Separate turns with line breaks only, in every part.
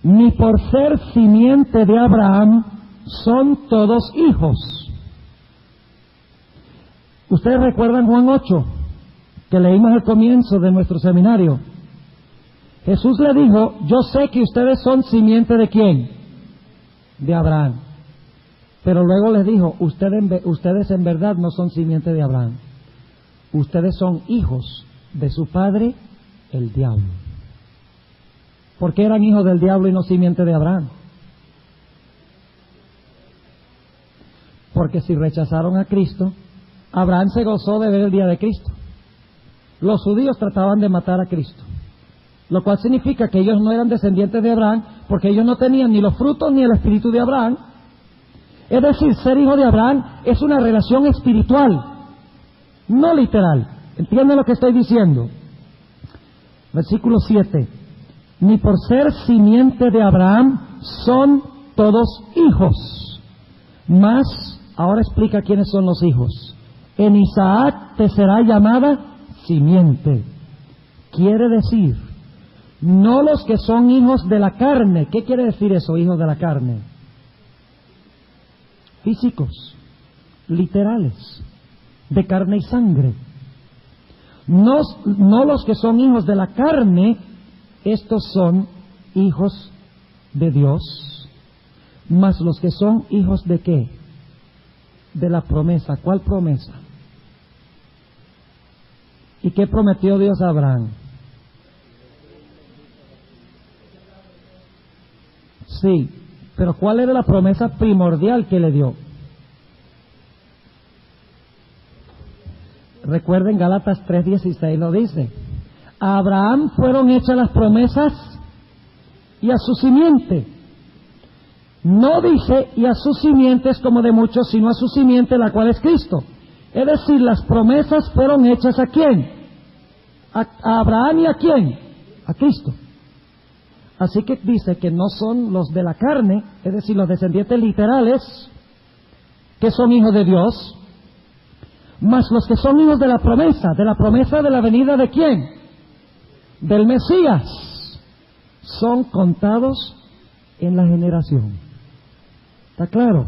ni por ser simiente de Abraham son todos hijos. Ustedes recuerdan Juan 8, que leímos al comienzo de nuestro seminario. Jesús le dijo: yo sé que ustedes son simiente de ¿quién? De Abraham. Pero luego les dijo: ustedes en verdad no son simiente de Abraham. Ustedes son hijos de su padre, el diablo. ¿Por qué eran hijos del diablo y no simiente de Abraham? Porque si rechazaron a Cristo, Abraham se gozó de ver el día de Cristo. Los judíos trataban de matar a Cristo, lo cual significa que ellos no eran descendientes de Abraham, porque ellos no tenían ni los frutos ni el espíritu de Abraham. Es decir, ser hijo de Abraham es una relación espiritual, no literal. ¿Entienden lo que estoy diciendo? Versículo 7. Ni por ser simiente de Abraham son todos hijos. Mas, ahora explica quiénes son los hijos. En Isaac te será llamada simiente. Quiere decir, no los que son hijos de la carne. ¿Qué quiere decir eso, hijos de la carne? Físicos, literales, de carne y sangre. No los que son hijos de la carne, estos son hijos de Dios, mas los que son hijos de ¿qué? De la promesa. ¿Cuál promesa? ¿Y qué prometió Dios a Abraham? Sí, pero ¿cuál era la promesa primordial que le dio? Recuerden, Gálatas 3:16 lo dice: a Abraham fueron hechas las promesas y a su simiente. No dice y a sus simientes como de muchos, sino a su simiente, la cual es Cristo. Es decir, las promesas fueron hechas ¿a quién? A Abraham. ¿Y a quién? A Cristo. Así que dice que no son los de la carne, es decir, los descendientes literales, que son hijos de Dios, mas los que son hijos de la promesa de la venida ¿de quién? Del Mesías, son contados en la generación. ¿Está claro?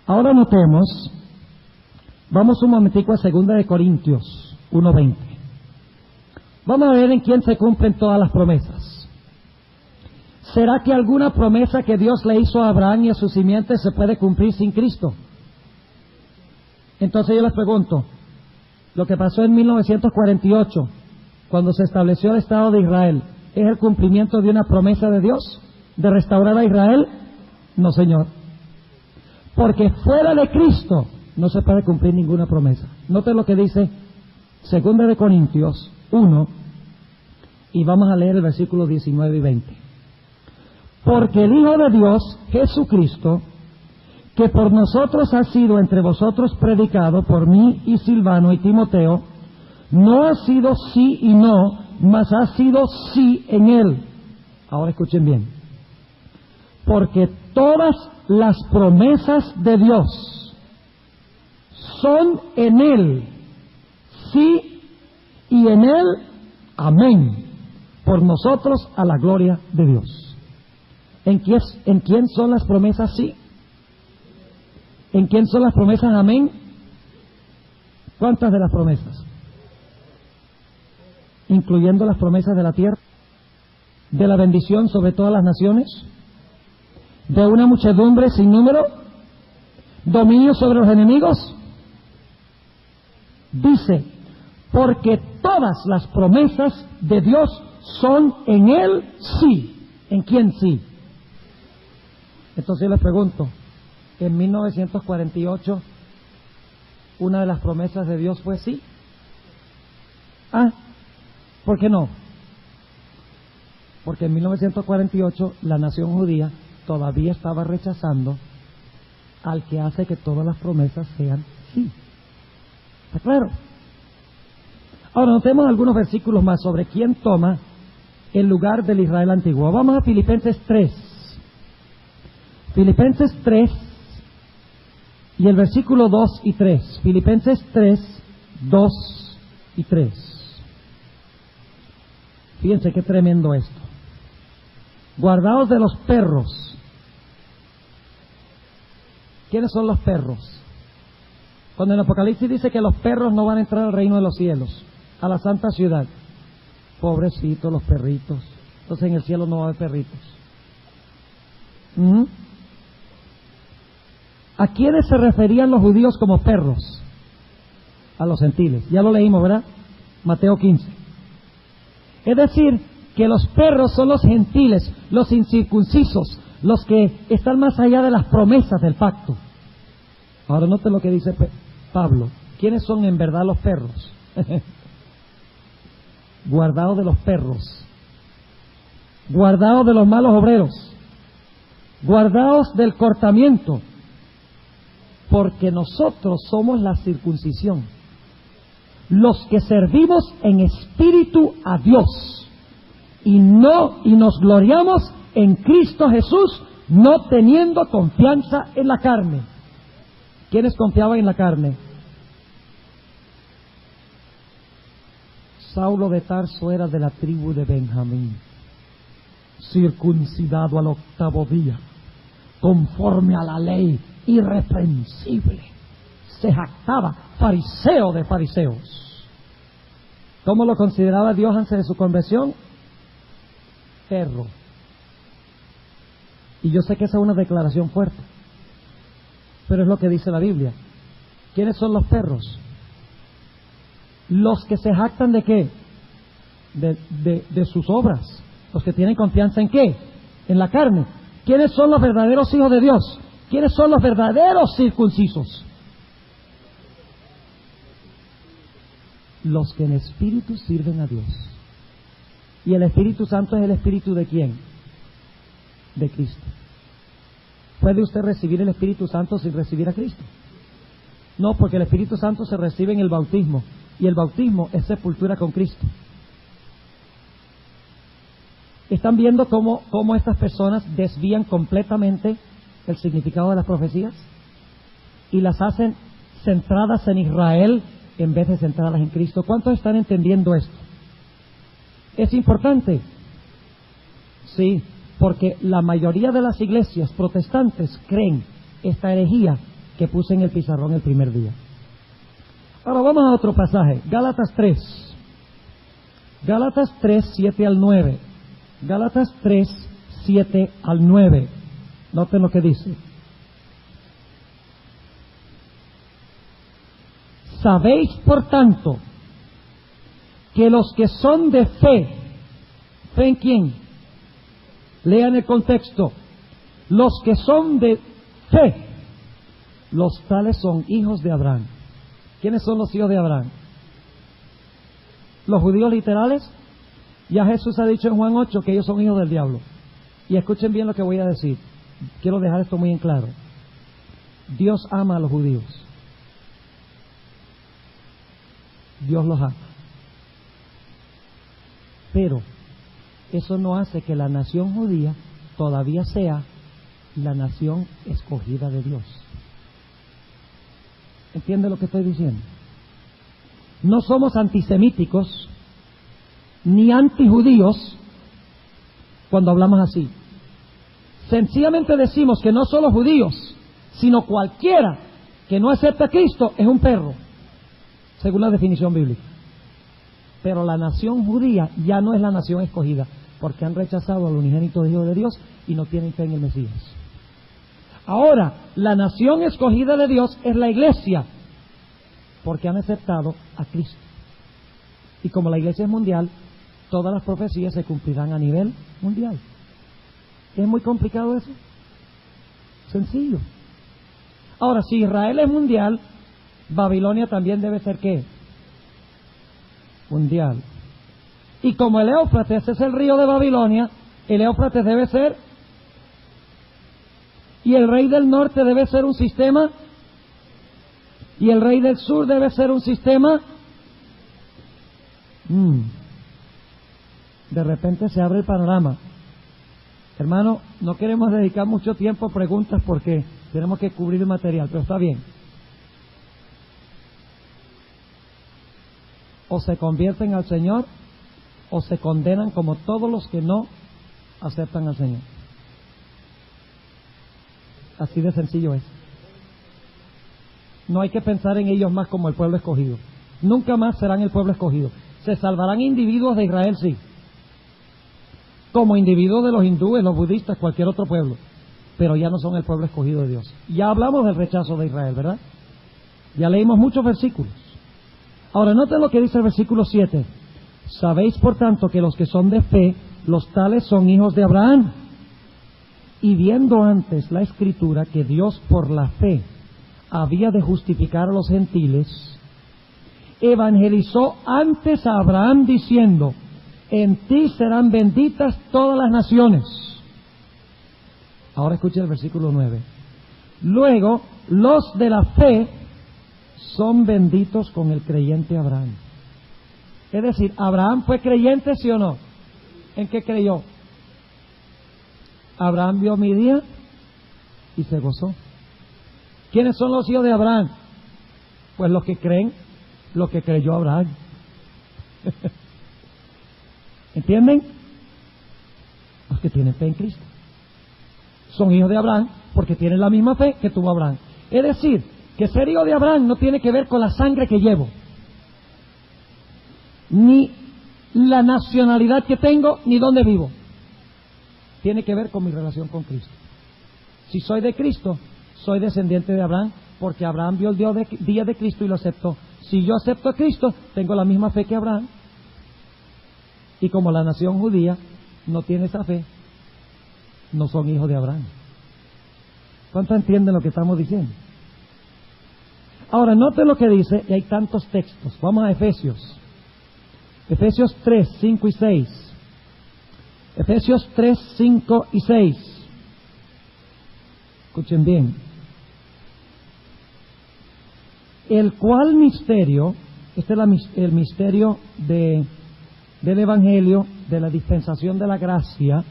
Ahora notemos, vamos un momentico a 2 de Corintios 1:20. Vamos a ver en quién se cumplen todas las promesas. ¿Será que alguna promesa que Dios le hizo a Abraham y a su simiente se puede cumplir sin Cristo? Entonces yo les pregunto, lo que pasó en 1948, cuando se estableció el Estado de Israel, ¿es el cumplimiento de una promesa de Dios de restaurar a Israel? No, señor. Porque fuera de Cristo no se puede cumplir ninguna promesa. Noten lo que dice 2 de Corintios 1, y vamos a leer el versículo 19 y 20. Porque el Hijo de Dios, Jesucristo, que por nosotros ha sido entre vosotros predicado, por mí y Silvano y Timoteo, no ha sido sí y no, mas ha sido sí en él. Ahora escuchen bien. Porque todas las promesas de Dios son en él, sí, y en él, amén, por nosotros a la gloria de Dios. ¿En quién son las promesas sí? ¿En quién son las promesas amén? ¿Cuántas de las promesas? Incluyendo las promesas de la tierra, de la bendición sobre todas las naciones, de una muchedumbre sin número, dominio sobre los enemigos. Dice, porque todas las promesas de Dios son en él sí. ¿En quién sí? Entonces yo les pregunto, en 1948, ¿una de las promesas de Dios fue sí? ¿Por qué no? Porque en 1948 la nación judía todavía estaba rechazando al que hace que todas las promesas sean sí. ¿Está claro? Ahora notemos algunos versículos más sobre quién toma el lugar del Israel antiguo. Vamos a Filipenses 3. Filipenses 3 y el versículo 2 y 3. Filipenses 3, 2 y 3. Fíjense qué tremendo esto. Guardaos de los perros. ¿Quiénes son los perros? Cuando en el Apocalipsis dice que los perros no van a entrar al reino de los cielos, a la santa ciudad. Pobrecitos los perritos. Entonces en el cielo no va a haber perritos. ¿A quiénes se referían los judíos como perros? A los gentiles. Ya lo leímos, ¿verdad? Mateo 15. Es decir, que los perros son los gentiles, los incircuncisos, los que están más allá de las promesas del pacto. Ahora note lo que dice Pablo. ¿Quiénes son en verdad los perros? Guardaos de los perros. Guardaos de los malos obreros. Guardaos del cortamiento. Porque nosotros somos la circuncisión, los que servimos en espíritu a Dios, y nos gloriamos en Cristo Jesús, no teniendo confianza en la carne. ¿Quiénes confiaban en la carne? Saulo de Tarso era de la tribu de Benjamín, circuncidado al 8º día, conforme a la ley, irreprensible, se jactaba, fariseo de fariseos. ¿Cómo lo consideraba Dios antes de su conversión? Perro. Y yo sé que esa es una declaración fuerte, pero es lo que dice la Biblia. ¿Quiénes son los perros? Los que se jactan ¿de qué? De sus obras. Los que tienen confianza ¿en qué? En la carne. ¿Quiénes son los verdaderos hijos de Dios? ¿Quiénes son los verdaderos circuncisos? Los que en espíritu sirven a Dios. ¿Y el Espíritu Santo es el espíritu de quién? De Cristo. ¿Puede usted recibir el Espíritu Santo sin recibir a Cristo? No, porque el Espíritu Santo se recibe en el bautismo, y el bautismo es sepultura con Cristo. ¿Están viendo cómo estas personas desvían completamente el significado de las profecías? Y las hacen centradas en Israel en vez de centradas en Cristo. ¿Cuántos están entendiendo esto? ¿Es importante? Sí, porque la mayoría de las iglesias protestantes creen esta herejía que puse en el pizarrón el primer día. Ahora vamos a otro pasaje, Gálatas 3. Gálatas 3, 7 al 9. Gálatas 3, 7 al 9. Noten lo que dice. Sabéis, por tanto, que los que son de fe, ¿fe en quién? Lean el contexto. Los que son de fe, los tales son hijos de Abraham. ¿Quiénes son los hijos de Abraham? Los judíos literales. Ya Jesús ha dicho en Juan 8 que ellos son hijos del diablo. Y escuchen bien lo que voy a decir. Quiero dejar esto muy en claro. Dios ama a los judíos. Dios los ama. Pero eso no hace que la nación judía todavía sea la nación escogida de Dios. ¿Entiende lo que estoy diciendo? No somos antisemíticos ni antijudíos cuando hablamos así. Sencillamente decimos que no solo judíos, sino cualquiera que no acepta a Cristo es un perro, según la definición bíblica. Pero la nación judía ya no es la nación escogida, porque han rechazado al unigénito Hijo de Dios y no tienen fe en el Mesías. Ahora, la nación escogida de Dios es la iglesia, porque han aceptado a Cristo. Y como la iglesia es mundial, todas las profecías se cumplirán a nivel mundial. ¿Es muy complicado eso? Sencillo. Ahora, si Israel es mundial, Babilonia también debe ser ¿qué? Mundial. Y como el Éufrates es el río de Babilonia, el Éufrates debe ser, y el rey del norte debe ser un sistema, y el rey del sur debe ser un sistema. De repente se abre el panorama. Hermano, no queremos dedicar mucho tiempo a preguntas porque tenemos que cubrir el material, pero está bien. O se convierten al Señor o se condenan como todos los que no aceptan al Señor. Así de sencillo es. No hay que pensar en ellos más como el pueblo escogido. Nunca más serán el pueblo escogido. Se salvarán individuos de Israel, sí. Como individuos de los hindúes, los budistas, cualquier otro pueblo. Pero ya no son el pueblo escogido de Dios. Ya hablamos del rechazo de Israel, ¿verdad? Ya leímos muchos versículos. Ahora, noten lo que dice el versículo 7. Sabéis, por tanto, que los que son de fe, los tales son hijos de Abraham. Y viendo antes la Escritura que Dios por la fe había de justificar a los gentiles, evangelizó antes a Abraham diciendo: en ti serán benditas todas las naciones. Ahora escuchen el versículo 9. Luego, los de la fe son benditos con el creyente Abraham. Es decir, ¿Abraham fue creyente, sí o no? ¿En qué creyó? Abraham vio mi día y se gozó. ¿Quiénes son los hijos de Abraham? Pues los que creen lo que creyó Abraham. ¿Entienden? Los que tienen fe en Cristo. Son hijos de Abraham porque tienen la misma fe que tuvo Abraham. Es decir, que ser hijo de Abraham no tiene que ver con la sangre que llevo, ni la nacionalidad que tengo, ni dónde vivo. Tiene que ver con mi relación con Cristo. Si soy de Cristo, soy descendiente de Abraham, porque Abraham vio el día de Cristo y lo aceptó. Si yo acepto a Cristo, tengo la misma fe que Abraham. Y como la nación judía no tiene esa fe, no son hijos de Abraham. ¿Cuántos entienden lo que estamos diciendo? Ahora, noten lo que dice, y hay tantos textos. Vamos a Efesios. Efesios 3, 5 y 6. Efesios 3, 5 y 6. Escuchen bien. El cual misterio, este es el misterio del Evangelio, de la dispensación de la gracia,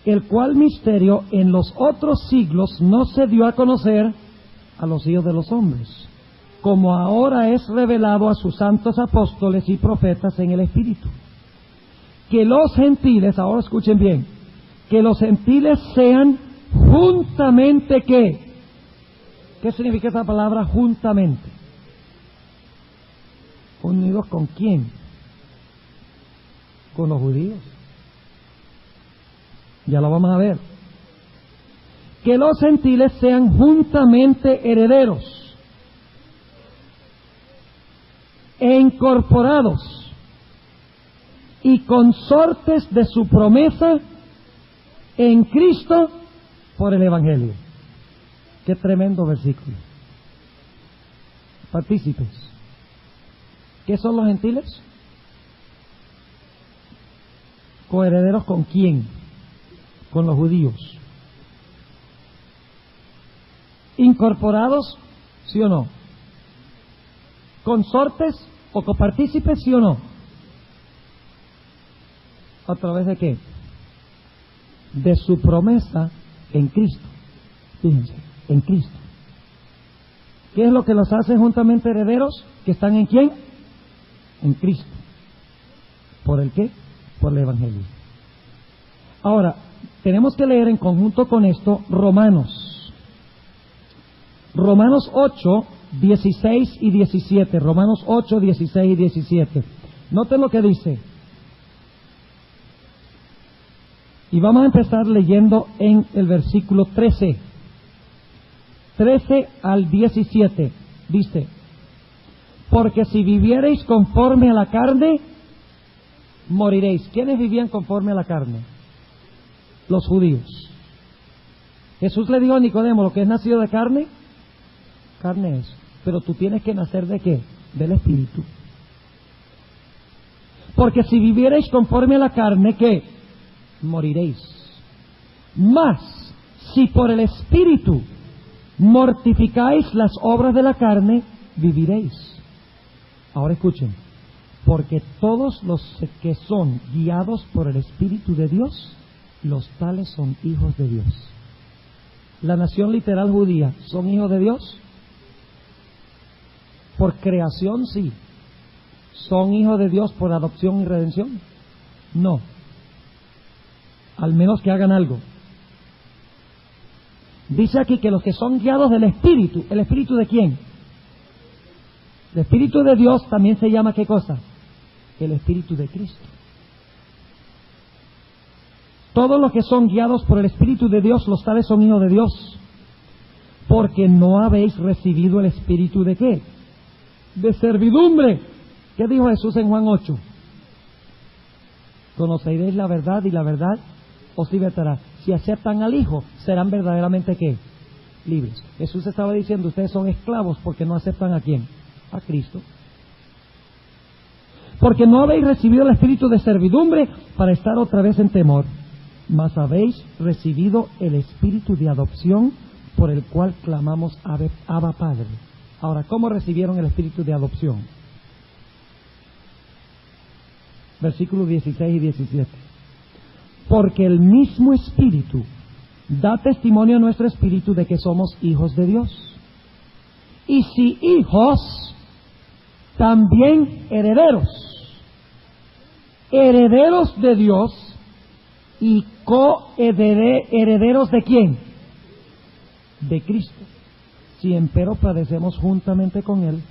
el cual misterio en los otros siglos no se dio a conocer a los hijos de los hombres, como ahora es revelado a sus santos apóstoles y profetas en el Espíritu. Que los gentiles, ahora escuchen bien, que los gentiles sean juntamente ¿qué? ¿Qué significa esa palabra juntamente? ¿Unidos con quién? Con los judíos. Ya lo vamos a ver. Que los gentiles sean juntamente herederos e incorporados y consortes de su promesa en Cristo por el Evangelio. Qué tremendo versículo. Partícipes. ¿Qué son los gentiles? ¿Coherederos con quién? Con los judíos. ¿Incorporados? ¿Sí o no? ¿Consortes o copartícipes? ¿Sí o no? ¿A través de qué? De su promesa en Cristo. Fíjense, en Cristo. ¿Qué es lo que los hace juntamente herederos? ¿Que están en quién? En Cristo. ¿Por el qué? Por el Evangelio. Ahora, tenemos que leer en conjunto con esto Romanos 8, 16 y 17. Romanos 8, 16 y 17. Noten lo que dice. Y vamos a empezar leyendo en el versículo 13 al 17. Dice: porque si viviereis conforme a la carne, moriréis. ¿Quiénes vivían conforme a la carne? Los judíos. Jesús le dijo a Nicodemo: lo que es nacido de carne, carne es. Pero tú tienes que nacer ¿de qué? Del Espíritu. Porque si viviereis conforme a la carne, ¿qué? Moriréis. Mas, si por el Espíritu mortificáis las obras de la carne, viviréis. Ahora escuchen. Porque todos los que son guiados por el Espíritu de Dios, los tales son hijos de Dios. La nación literal judía, ¿son hijos de Dios? Por creación, sí. ¿Son hijos de Dios por adopción y redención? No. al menos que hagan algo. Dice aquí que los que son guiados del Espíritu, ¿el Espíritu de quién? El Espíritu de Dios también se llama, ¿qué cosa? El Espíritu de Cristo. Todos los que son guiados por el Espíritu de Dios, los tales son hijos de Dios. Porque no habéis recibido el Espíritu de ¿qué? De servidumbre. ¿Qué dijo Jesús en Juan 8? Conoceréis la verdad y la verdad os libertará. Si aceptan al Hijo, serán verdaderamente ¿qué? Libres. Jesús estaba diciendo, ustedes son esclavos porque no aceptan ¿a quién? A Cristo. Porque no habéis recibido el espíritu de servidumbre para estar otra vez en temor, mas habéis recibido el espíritu de adopción por el cual clamamos Abba Padre. Ahora, ¿cómo recibieron el espíritu de adopción? Versículos 16 y 17. Porque el mismo Espíritu da testimonio a nuestro espíritu de que somos hijos de Dios. Y si hijos, también herederos. Herederos de Dios y coherederos ¿de quién? De Cristo. Si empero padecemos juntamente con Él,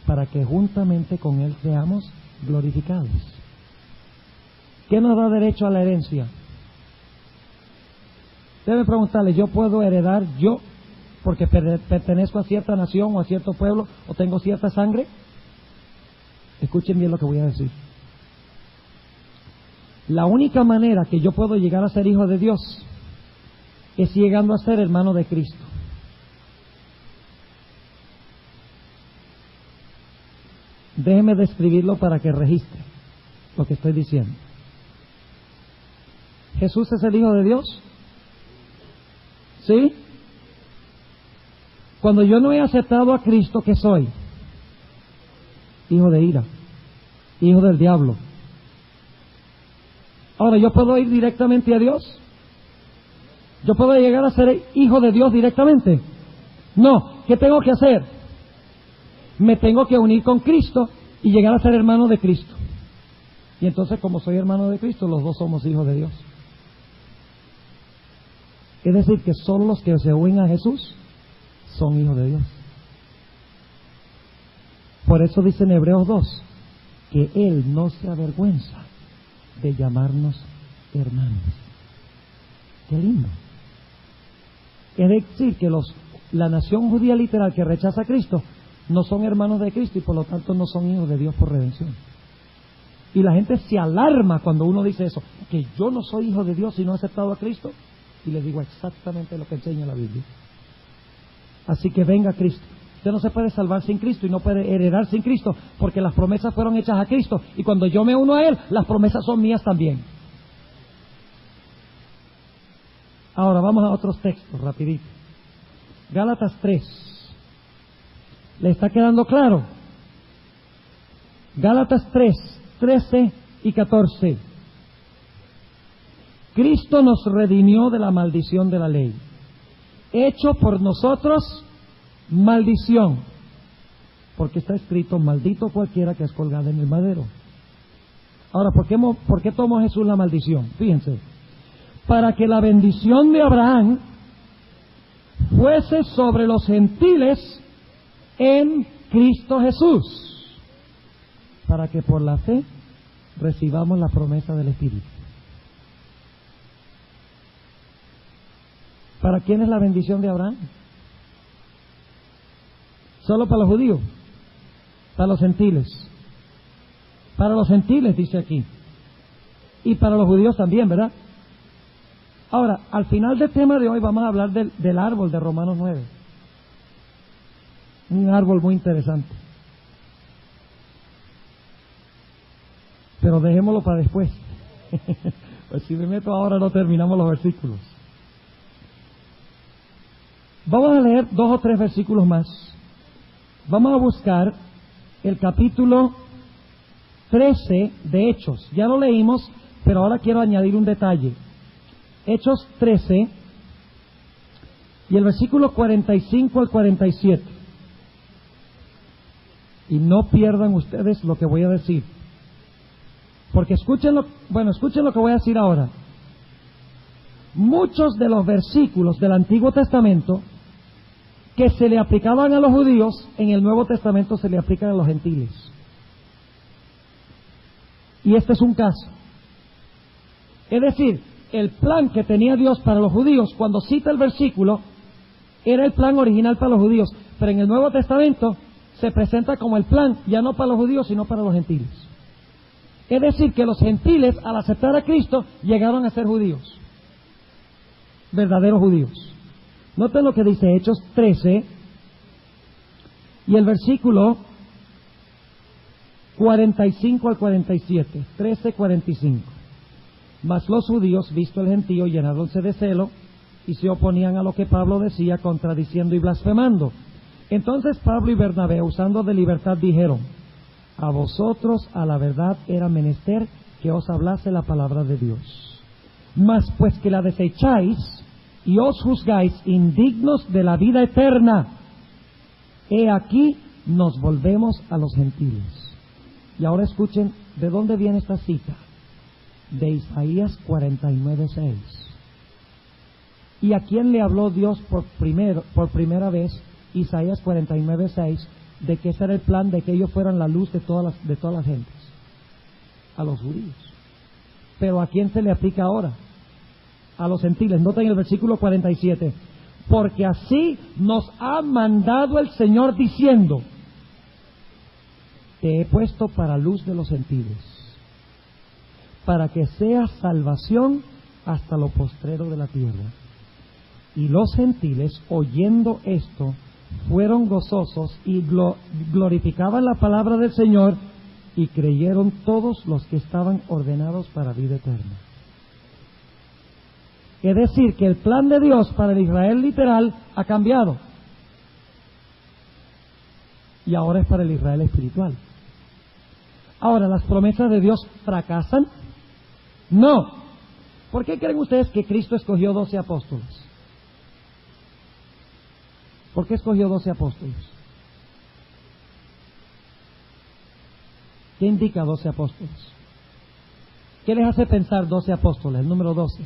para que juntamente con Él seamos glorificados. ¿Qué nos da derecho a la herencia? Debe preguntarle, ¿yo puedo heredar yo porque pertenezco a cierta nación o a cierto pueblo o tengo cierta sangre? Escuchen bien lo que voy a decir. La única manera que yo puedo llegar a ser hijo de Dios es llegando a ser hermano de Cristo. Déjeme describirlo para que registre lo que estoy diciendo. ¿Jesús es el Hijo de Dios? ¿Sí? Cuando yo no he aceptado a Cristo, ¿qué soy? Hijo de ira, hijo del diablo. Ahora, ¿yo puedo ir directamente a Dios? ¿Yo puedo llegar a ser hijo de Dios directamente? No. ¿Qué tengo que hacer? Me tengo que unir con Cristo y llegar a ser hermano de Cristo. Y entonces, como soy hermano de Cristo, los dos somos hijos de Dios. Es decir, que solo los que se unen a Jesús son hijos de Dios. Por eso dice en Hebreos 2, que Él no se avergüenza de llamarnos hermanos. Qué lindo. Es decir, que la nación judía literal que rechaza a Cristo no son hermanos de Cristo y por lo tanto no son hijos de Dios por redención. Y la gente se alarma cuando uno dice eso, que yo no soy hijo de Dios y no he aceptado a Cristo. Y les digo exactamente lo que enseña la Biblia. Así que venga Cristo. Usted no se puede salvar sin Cristo y no puede heredar sin Cristo, porque las promesas fueron hechas a Cristo. Y cuando yo me uno a Él, las promesas son mías también. Ahora vamos a otros textos, rapidito. Gálatas 3. ¿Le está quedando claro? Gálatas 3, 13 y 14. Cristo nos redimió de la maldición de la ley, hecho por nosotros maldición, porque está escrito, maldito cualquiera que es colgado en el madero. Ahora, ¿por qué tomó Jesús la maldición? Fíjense, para que la bendición de Abraham fuese sobre los gentiles en Cristo Jesús, para que por la fe recibamos la promesa del Espíritu. ¿Para quién es la bendición de Abraham? ¿Solo para los judíos? Para los gentiles. Para los gentiles, dice aquí. Y para los judíos también, ¿verdad? Ahora, al final del tema de hoy vamos a hablar del árbol de Romanos 9. Un árbol muy interesante. Pero dejémoslo para después. Pues si me meto ahora no terminamos los versículos. Vamos a leer 2 o 3 versículos más. Vamos a buscar el capítulo 13 de Hechos. Ya lo leímos, pero ahora quiero añadir un detalle. Hechos 13 y el versículo 45 al 47. Y no pierdan ustedes lo que voy a decir. Porque escuchen lo que voy a decir ahora. muchos de los versículos del Antiguo Testamento que se le aplicaban a los judíos, en el Nuevo Testamento se le aplican a los gentiles. Y este es un caso. Es decir, el plan que tenía Dios para los judíos, cuando cita el versículo, era el plan original para los judíos, pero en el Nuevo Testamento se presenta como el plan, ya no para los judíos, sino para los gentiles. Es decir, que los gentiles, al aceptar a Cristo, llegaron a ser judíos, verdaderos judíos. Noten lo que dice Hechos 13, y el versículo 45 al 47, 13:45. Mas los judíos, visto el gentío, llenáronse de celo, y se oponían a lo que Pablo decía, contradiciendo y blasfemando. Entonces Pablo y Bernabé, usando de libertad, dijeron: a vosotros a la verdad era menester que os hablase la palabra de Dios. Mas pues que la desecháis y os juzgáis indignos de la vida eterna, he aquí nos volvemos a los gentiles. Y ahora escuchen de dónde viene esta cita. De Isaías 49:6. ¿Y a quién le habló Dios por primera vez? Isaías 49:6, de que ese era el plan de que ellos fueran la luz de todas las gentes, a los judíos. Pero ¿a quién se le aplica ahora? A los gentiles. Noten el versículo 47, porque así nos ha mandado el Señor diciendo: te he puesto para luz de los gentiles, para que sea salvación hasta lo postrero de la tierra. Y los gentiles, oyendo esto, fueron gozosos y glorificaban la palabra del Señor, y creyeron todos los que estaban ordenados para vida eterna. Es decir, que el plan de Dios para el Israel literal ha cambiado, y ahora es para el Israel espiritual. Ahora, ¿las promesas de Dios fracasan? No. ¿Por qué creen ustedes que Cristo escogió 12 apóstoles? ¿Por qué escogió 12 apóstoles? ¿Qué indica 12 apóstoles? ¿Qué les hace pensar 12 apóstoles? El número 12.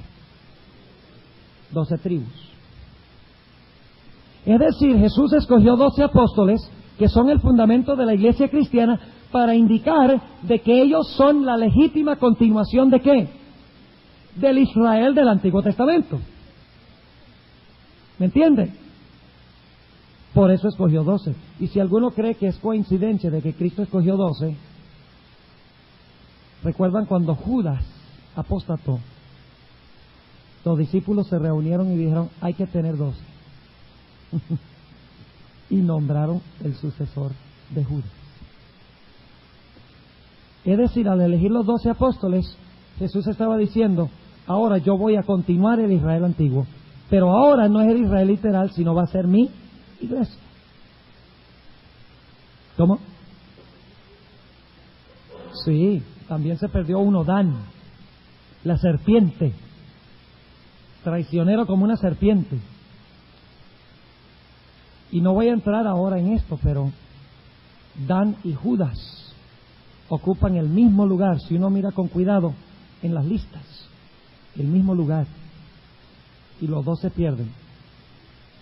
12 tribus. Es decir, Jesús escogió 12 apóstoles, que son el fundamento de la iglesia cristiana, para indicar de que ellos son la legítima continuación ¿de qué? Del Israel del Antiguo Testamento. ¿Me entienden? Por eso escogió 12. Y si alguno cree que es coincidencia de que Cristo escogió 12, ¿recuerdan cuando Judas apostató? Los discípulos se reunieron y dijeron: hay que tener 12. Y nombraron el sucesor de Judas. Es decir, al elegir los 12 apóstoles, Jesús estaba diciendo: ahora yo voy a continuar el Israel antiguo, pero ahora no es el Israel literal, sino va a ser mi iglesia. ¿Cómo? Sí, también se perdió uno, Dan, la serpiente, traicionero como una serpiente. Y no voy a entrar ahora en esto, pero Dan y Judas ocupan el mismo lugar, si uno mira con cuidado en las listas, el mismo lugar, y los dos se pierden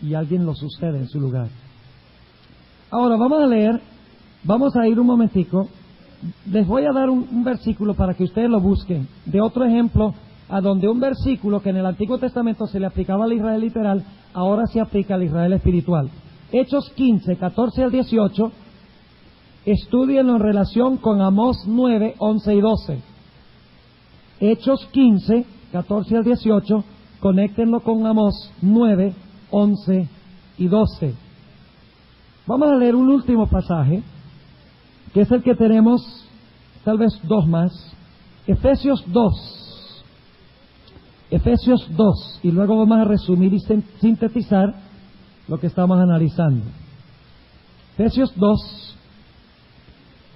y alguien los sucede en su lugar. Ahora vamos a ir un momentico, les voy a dar un versículo para que ustedes lo busquen, de otro ejemplo, a donde un versículo que en el Antiguo Testamento se le aplicaba al Israel literal, ahora se aplica al Israel espiritual. Hechos 15, 14 al 18, estúdienlo en relación con Amós 9, 11 y 12. Hechos 15, 14 al 18, conéctenlo con Amós 9, 11 y 12. Vamos a leer un último pasaje, que es el que tenemos, tal vez dos más. Efesios 2. Efesios 2, y luego vamos a resumir y sintetizar lo que estamos analizando. Efesios 2,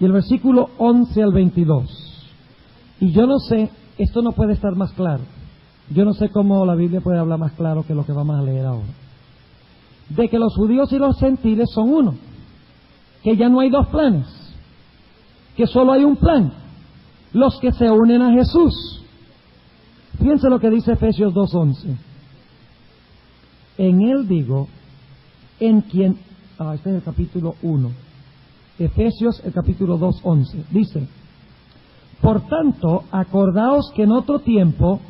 y el versículo 11 al 22. Y yo no sé, esto no puede estar más claro. Yo no sé cómo la Biblia puede hablar más claro que lo que vamos a leer ahora. De que los judíos y los gentiles son uno. Que ya no hay dos planes. Que solo hay un plan. Los que se unen a Jesús. Fíjense lo que dice Efesios 2:11. En él digo, en quien... este es el capítulo 1. Efesios, el capítulo 2:11. Dice: por tanto, acordaos que en otro tiempo,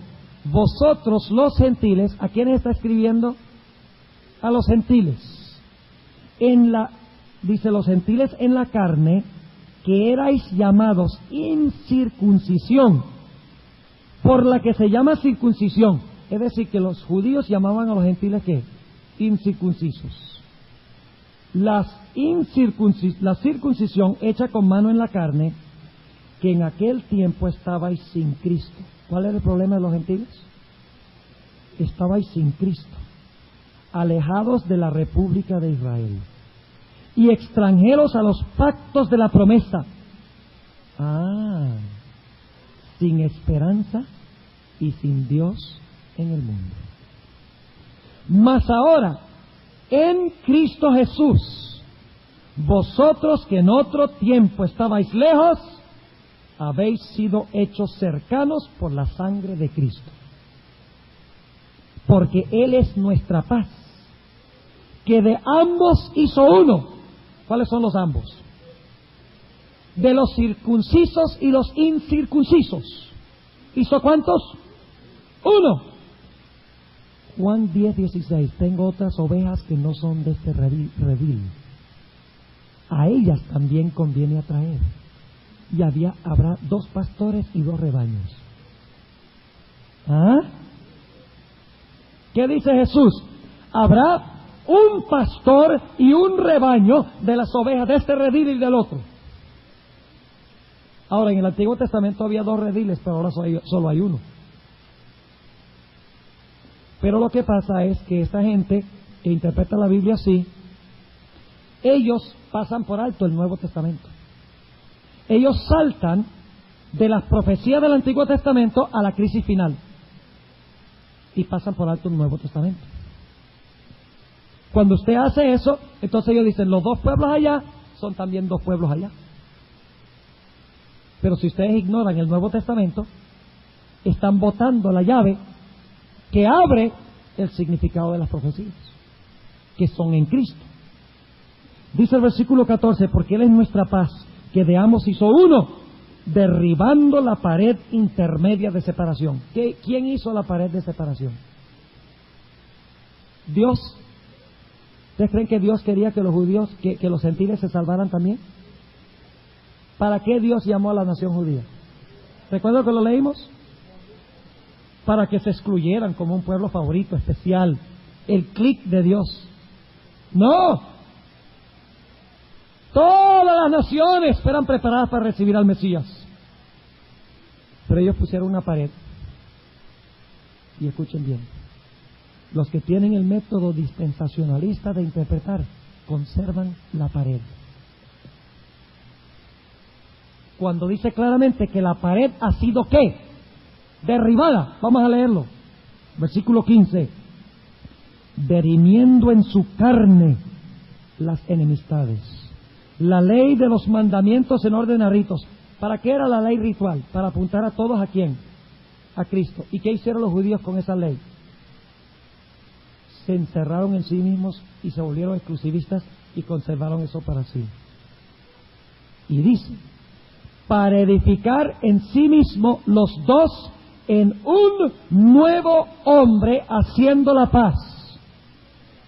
vosotros los gentiles, ¿a quiénes está escribiendo? A los gentiles. Dice, los gentiles en la carne, que erais llamados incircuncisión, por la que se llama circuncisión. Es decir, que los judíos llamaban a los gentiles, ¿qué? Incircuncisos. La circuncisión hecha con mano en la carne, que en aquel tiempo estabais sin Cristo. ¿Cuál era el problema de los gentiles? Estabais sin Cristo, alejados de la República de Israel y extranjeros a los pactos de la promesa. Sin esperanza y sin Dios en el mundo. Mas ahora, en Cristo Jesús, vosotros que en otro tiempo estabais lejos, habéis sido hechos cercanos por la sangre de Cristo. Porque Él es nuestra paz, que de ambos hizo uno. ¿Cuáles son los ambos? De los circuncisos y los incircuncisos. ¿Hizo cuántos? Uno. Juan 10:16. Tengo otras ovejas que no son de este redil. A ellas también conviene atraer. Y habrá 2 pastores y 2 rebaños. ¿Qué dice Jesús? Habrá un pastor y un rebaño de las ovejas de este redil y del otro. Ahora, en el Antiguo Testamento había 2 rediles, pero ahora solo hay uno. Pero lo que pasa es que esta gente que interpreta la Biblia así, ellos pasan por alto el Nuevo Testamento. Ellos saltan de las profecías del Antiguo Testamento a la crisis final y pasan por alto el Nuevo Testamento. Cuando usted hace eso, entonces ellos dicen, los 2 pueblos allá son también 2 pueblos allá. Pero si ustedes ignoran el Nuevo Testamento, están botando la llave que abre el significado de las profecías, que son en Cristo. Dice el versículo 14, porque Él es nuestra paz, que de ambos hizo uno, derribando la pared intermedia de separación. ¿Quién hizo la pared de separación? Dios. ¿Ustedes creen que Dios quería que los judíos, que los gentiles se salvaran también? ¿Para qué Dios llamó a la nación judía? ¿Recuerdan que lo leímos? Para que se excluyeran como un pueblo favorito, especial, el clic de Dios. ¡No! Todas las naciones esperan preparadas para recibir al Mesías. Pero ellos pusieron una pared. Y escuchen bien. Los que tienen el método dispensacionalista de interpretar, conservan la pared. Cuando dice claramente que la pared ha sido ¿qué? Derribada. Vamos a leerlo. Versículo 15. Derrimiendo en su carne las enemistades. La ley de los mandamientos en orden a ritos. ¿Para qué era la ley ritual? Para apuntar a todos ¿a quién? A Cristo. ¿Y qué hicieron los judíos con esa ley? Se encerraron en sí mismos y se volvieron exclusivistas y conservaron eso para sí. Y dice, para edificar en sí mismo los 2 en un nuevo hombre, haciendo la paz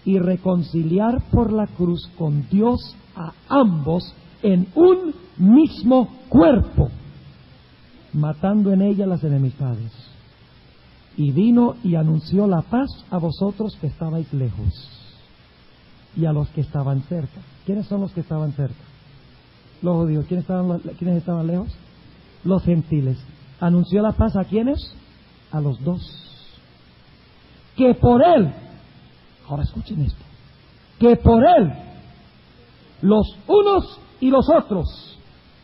y reconciliar por la cruz con Dios a ambos en un mismo cuerpo, matando en ella las enemistades. Y vino y anunció la paz a vosotros que estabais lejos y a los que estaban cerca. ¿Quiénes son los que estaban cerca? Los judíos. ¿Quiénes estaban lejos? Los gentiles. ¿Anunció la paz a quiénes? A los 2. Que por él, ahora escuchen esto, que por él, los unos y los otros,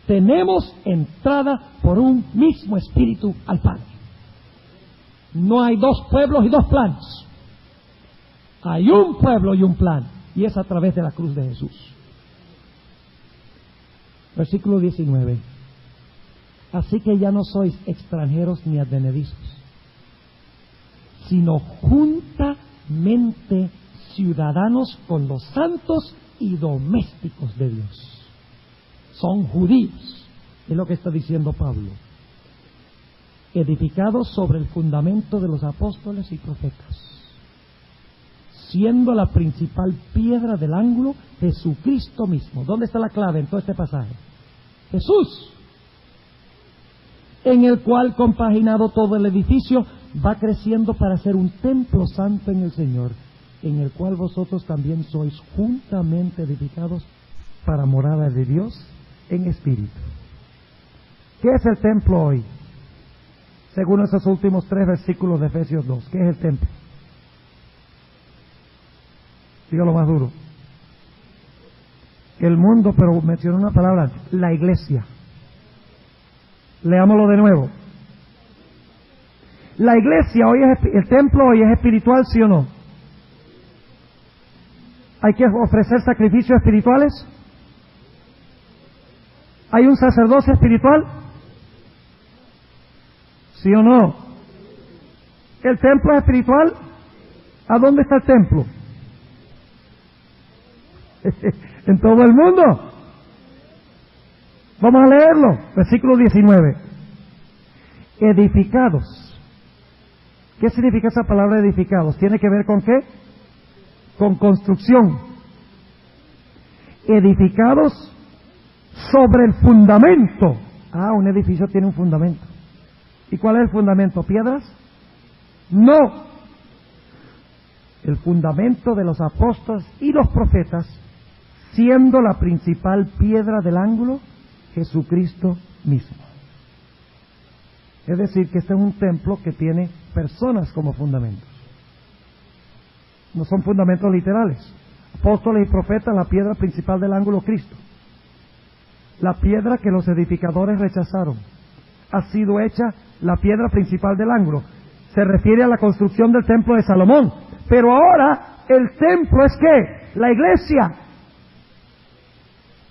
tenemos entrada por un mismo espíritu al Padre. No hay 2 pueblos y 2 planes. Hay un pueblo y un plan, y es a través de la cruz de Jesús. Versículo 19. Así que ya no sois extranjeros ni advenedizos, sino juntamente ciudadanos con los santos y domésticos de Dios. Son judíos, es lo que está diciendo Pablo, edificados sobre el fundamento de los apóstoles y profetas, siendo la principal piedra del ángulo Jesucristo mismo. ¿Dónde está la clave en todo este pasaje? Jesús, en el cual, compaginado todo el edificio, va creciendo para ser un templo santo en el Señor, en el cual vosotros también sois juntamente edificados para morada de Dios en espíritu. ¿Qué es el templo hoy? Según esos últimos 3 versículos de Efesios 2, ¿qué es el templo? Dígalo más duro. El mundo, pero mencionó una palabra, la iglesia. Leámoslo de nuevo. La iglesia hoy el templo hoy es espiritual, ¿sí o no? ¿Hay que ofrecer sacrificios espirituales? ¿Hay un sacerdocio espiritual? ¿Sí o no? ¿El templo es espiritual? ¿A dónde está el templo? En todo el mundo. Vamos a leerlo, versículo 19. Edificados. ¿Qué significa esa palabra edificados? ¿Tiene que ver con qué? Con construcción. Edificados sobre el fundamento. Ah, un edificio tiene un fundamento. ¿Y cuál es el fundamento? ¿Piedras? No. El fundamento de los apóstoles y los profetas, siendo la principal piedra del ángulo Jesucristo mismo. Es decir, que este es un templo que tiene personas como fundamentos. No son fundamentos literales. Apóstoles y profetas, la piedra principal del ángulo Cristo. La piedra que los edificadores rechazaron ha sido hecha la piedra principal del ángulo. Se refiere a la construcción del templo de Salomón. Pero ahora el templo es ¿qué? La iglesia.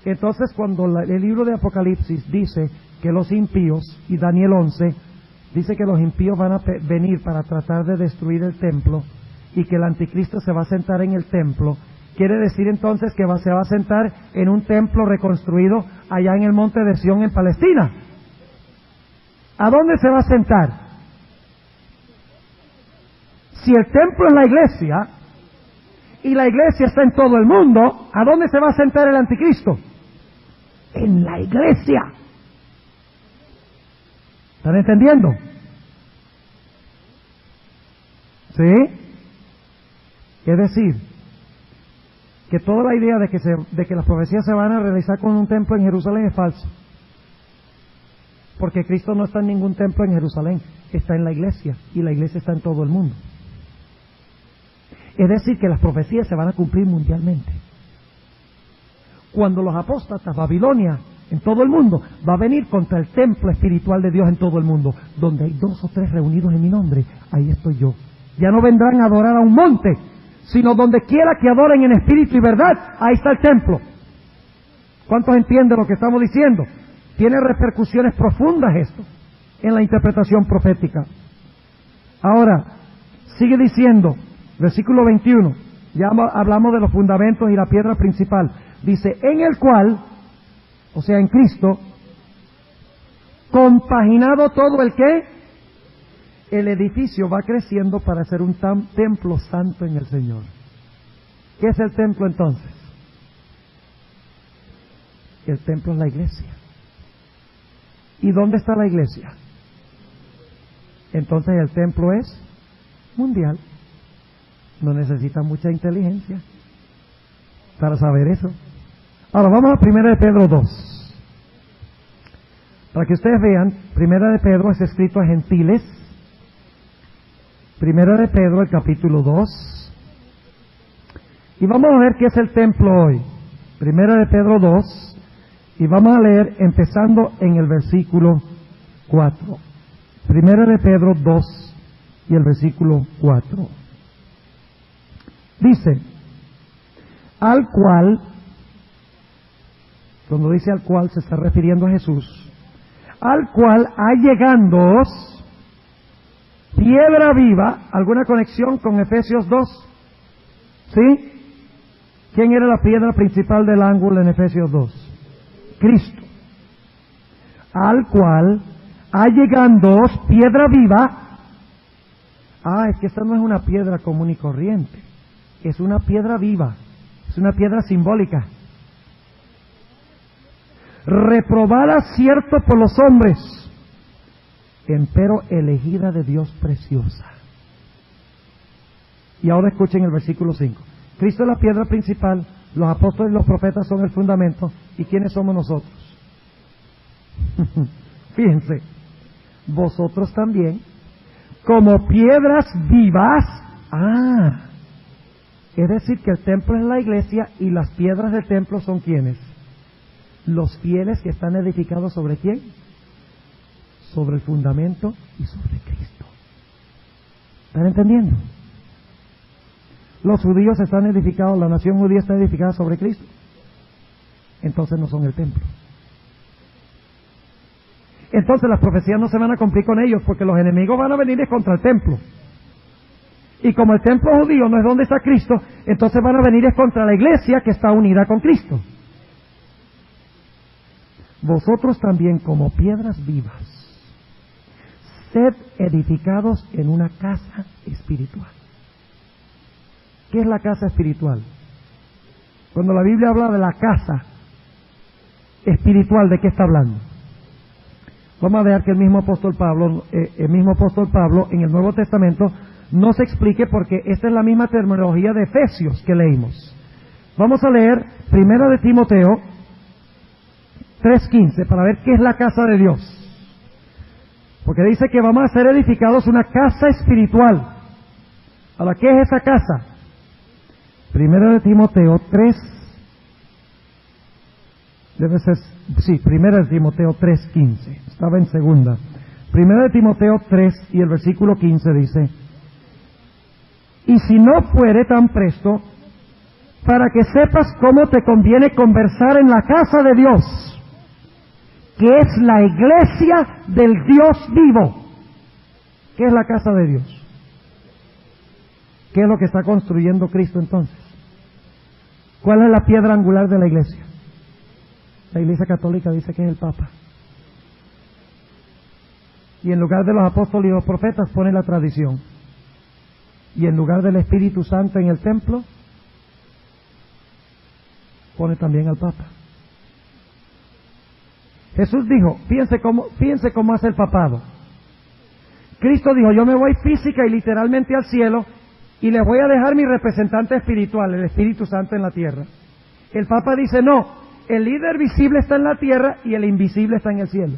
Entonces cuando el libro de Apocalipsis dice que los impíos, y Daniel 11, dice que los impíos van a venir para tratar de destruir el templo y que el anticristo se va a sentar en el templo, quiere decir entonces que se va a sentar en un templo reconstruido allá en el monte de Sión en Palestina. ¿A dónde se va a sentar? Si el templo es la iglesia y la iglesia está en todo el mundo, ¿a dónde se va a sentar el anticristo? En la iglesia. ¿Están entendiendo? ¿Sí? Es decir, que toda la idea de que las profecías se van a realizar con un templo en Jerusalén es falso. Porque Cristo no está en ningún templo en Jerusalén, está en la iglesia, y la iglesia está en todo el mundo. Es decir, que las profecías se van a cumplir mundialmente. Cuando los apóstatas, Babilonia, en todo el mundo, va a venir contra el templo espiritual de Dios en todo el mundo, donde hay 2 o 3 reunidos en mi nombre, ahí estoy yo. Ya no vendrán a adorar a un monte, sino donde quiera que adoren en espíritu y verdad, ahí está el templo. ¿Cuántos entienden lo que estamos diciendo? Tiene repercusiones profundas esto en la interpretación profética. Ahora, sigue diciendo, versículo 21, ya hablamos de los fundamentos y la piedra principal. Dice, en el cual, o sea, en Cristo, compaginado todo el ¿qué? El edificio va creciendo para ser un templo santo en el Señor. ¿Qué es el templo entonces? El templo es la iglesia. ¿Y dónde está la iglesia? Entonces el templo es mundial. No necesita mucha inteligencia para saber eso. Ahora vamos a 1 de Pedro 2. Para que ustedes vean, 1 de Pedro es escrito a gentiles. 1 de Pedro, el capítulo 2. Y vamos a ver qué es el templo hoy. 1 de Pedro 2. Y vamos a leer empezando en el versículo 4. 1 de Pedro 2 y el versículo 4. Dice, al cual, cuando dice al cual se está refiriendo a Jesús, al cual allegándoos piedra viva, ¿alguna conexión con Efesios 2? ¿Sí? ¿Quién era la piedra principal del ángulo en Efesios 2? Cristo. Al cual allegándoos piedra viva. Es que esta no es una piedra común y corriente. Es una piedra viva. Es una piedra simbólica. Reprobada cierto por los hombres, empero elegida de Dios preciosa. Y ahora escuchen el versículo 5. Cristo es la piedra principal, los apóstoles y los profetas son el fundamento. ¿Y quiénes somos nosotros? Fíjense, vosotros también, como piedras vivas. Es decir que el templo es la iglesia y las piedras del templo son ¿quiénes? Los fieles que están edificados ¿sobre quién? Sobre el fundamento y sobre Cristo. ¿Están entendiendo? Los judíos están edificados, la nación judía está edificada sobre Cristo. Entonces no son el templo. Entonces las profecías no se van a cumplir con ellos porque los enemigos van a venir contra el templo. Y como el templo judío no es donde está Cristo, entonces van a venir contra la iglesia que está unida con Cristo. Vosotros también como piedras vivas, sed edificados en una casa espiritual. ¿Qué es la casa espiritual? Cuando la Biblia habla de la casa espiritual, ¿de qué está hablando? Vamos a ver que el mismo apóstol Pablo en el Nuevo Testamento nos explique, porque esta es la misma terminología de Efesios que leímos. Vamos a leer 1 de Timoteo 3:15 para ver qué es la casa de Dios. Porque dice que vamos a ser edificados una casa espiritual. Ahora, ¿qué es esa casa? 1 de Timoteo 3, debe ser, sí, 1 de Timoteo 3:15, estaba en segunda. 1 de Timoteo 3 y el versículo 15 dice: y si no fuere tan presto, para que sepas cómo te conviene conversar en la casa de Dios, que es la iglesia del Dios vivo. ¿Qué es la casa de Dios? ¿Qué es lo que está construyendo Cristo entonces? ¿Cuál es la piedra angular de la iglesia? La iglesia católica dice que es el Papa. Y en lugar de los apóstoles y los profetas pone la tradición. Y en lugar del Espíritu Santo en el templo, pone también al Papa. Jesús dijo, fíjense cómo hace el papado. Cristo dijo, yo me voy física y literalmente al cielo y les voy a dejar mi representante espiritual, el Espíritu Santo en la tierra. El Papa dice, no, el líder visible está en la tierra y el invisible está en el cielo.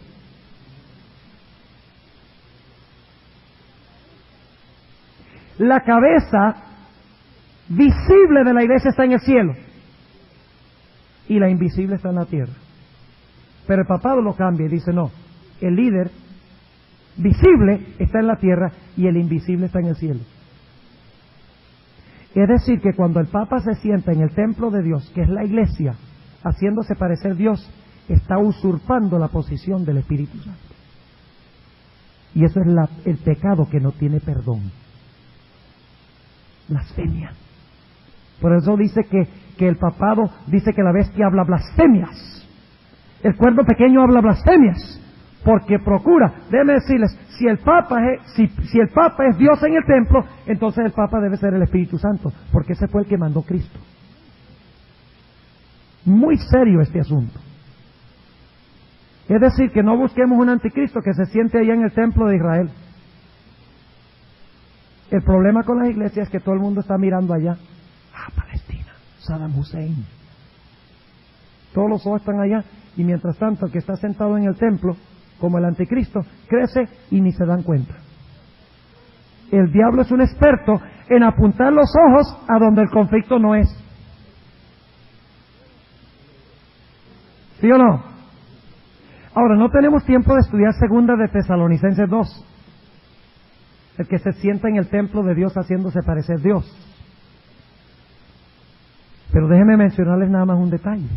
La cabeza visible de la iglesia está en el cielo y la invisible está en la tierra. Pero el papado lo cambia y dice, no, el líder visible está en la tierra y el invisible está en el cielo. Es decir, que cuando el Papa se sienta en el templo de Dios, que es la iglesia, haciéndose parecer Dios, está usurpando la posición del Espíritu Santo. Y eso es el pecado que no tiene perdón. Blasfemia. Por eso dice que el papado dice que la bestia habla blasfemias. El cuerno pequeño habla blasfemias, porque procura, déjenme decirles, si el Papa es Dios en el templo, entonces el Papa debe ser el Espíritu Santo, porque ese fue el que mandó Cristo. Muy serio este asunto. Es decir, que no busquemos un anticristo que se siente allá en el templo de Israel. El problema con las iglesias es que todo el mundo está mirando allá. Palestina, Saddam Hussein. Todos los ojos están allá. Y mientras tanto, el que está sentado en el templo, como el anticristo, crece y ni se dan cuenta. El diablo es un experto en apuntar los ojos a donde el conflicto no es. ¿Sí o no? Ahora, no tenemos tiempo de estudiar segunda de Tesalonicenses 2. El que se sienta en el templo de Dios haciéndose parecer Dios. Pero déjenme mencionarles nada más un detalle.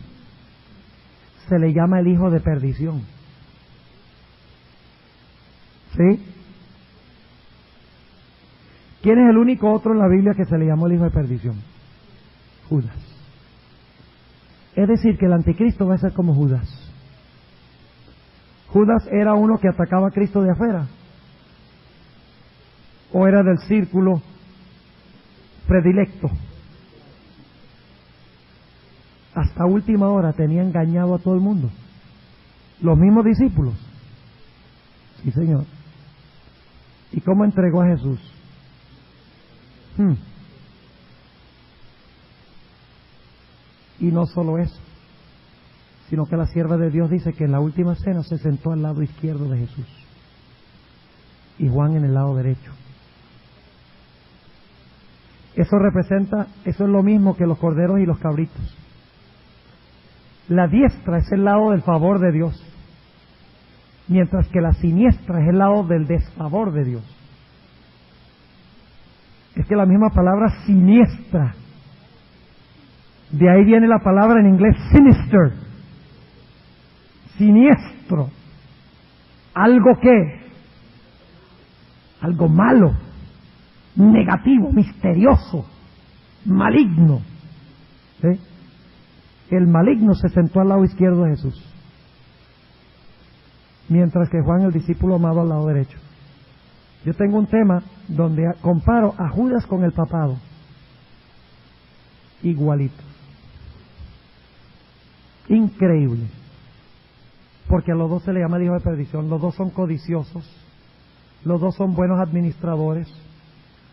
Se le llama el hijo de perdición. ¿Sí? ¿Quién es el único otro en la Biblia que se le llamó el hijo de perdición? Judas. Es decir, que el anticristo va a ser como Judas. Judas era uno que atacaba a Cristo de afuera, o era del círculo predilecto. Hasta última hora tenía engañado a todo el mundo. Los mismos discípulos. Sí, Señor. ¿Y cómo entregó a Jesús? Y no solo eso, sino que la sierva de Dios dice que en la última cena se sentó al lado izquierdo de Jesús y Juan en el lado derecho. Eso es lo mismo que los corderos y los cabritos. La diestra es el lado del favor de Dios, mientras que la siniestra es el lado del desfavor de Dios. Es que la misma palabra siniestra, de ahí viene la palabra en inglés sinister, siniestro, algo malo, negativo, misterioso, maligno. ¿Sí? El maligno se sentó al lado izquierdo de Jesús, mientras que Juan, el discípulo amado, al lado derecho. Yo tengo un tema donde comparo a Judas con el papado, igualito. Increíble, porque a los dos se le llama el hijo de perdición. Los dos son codiciosos, los dos son buenos administradores,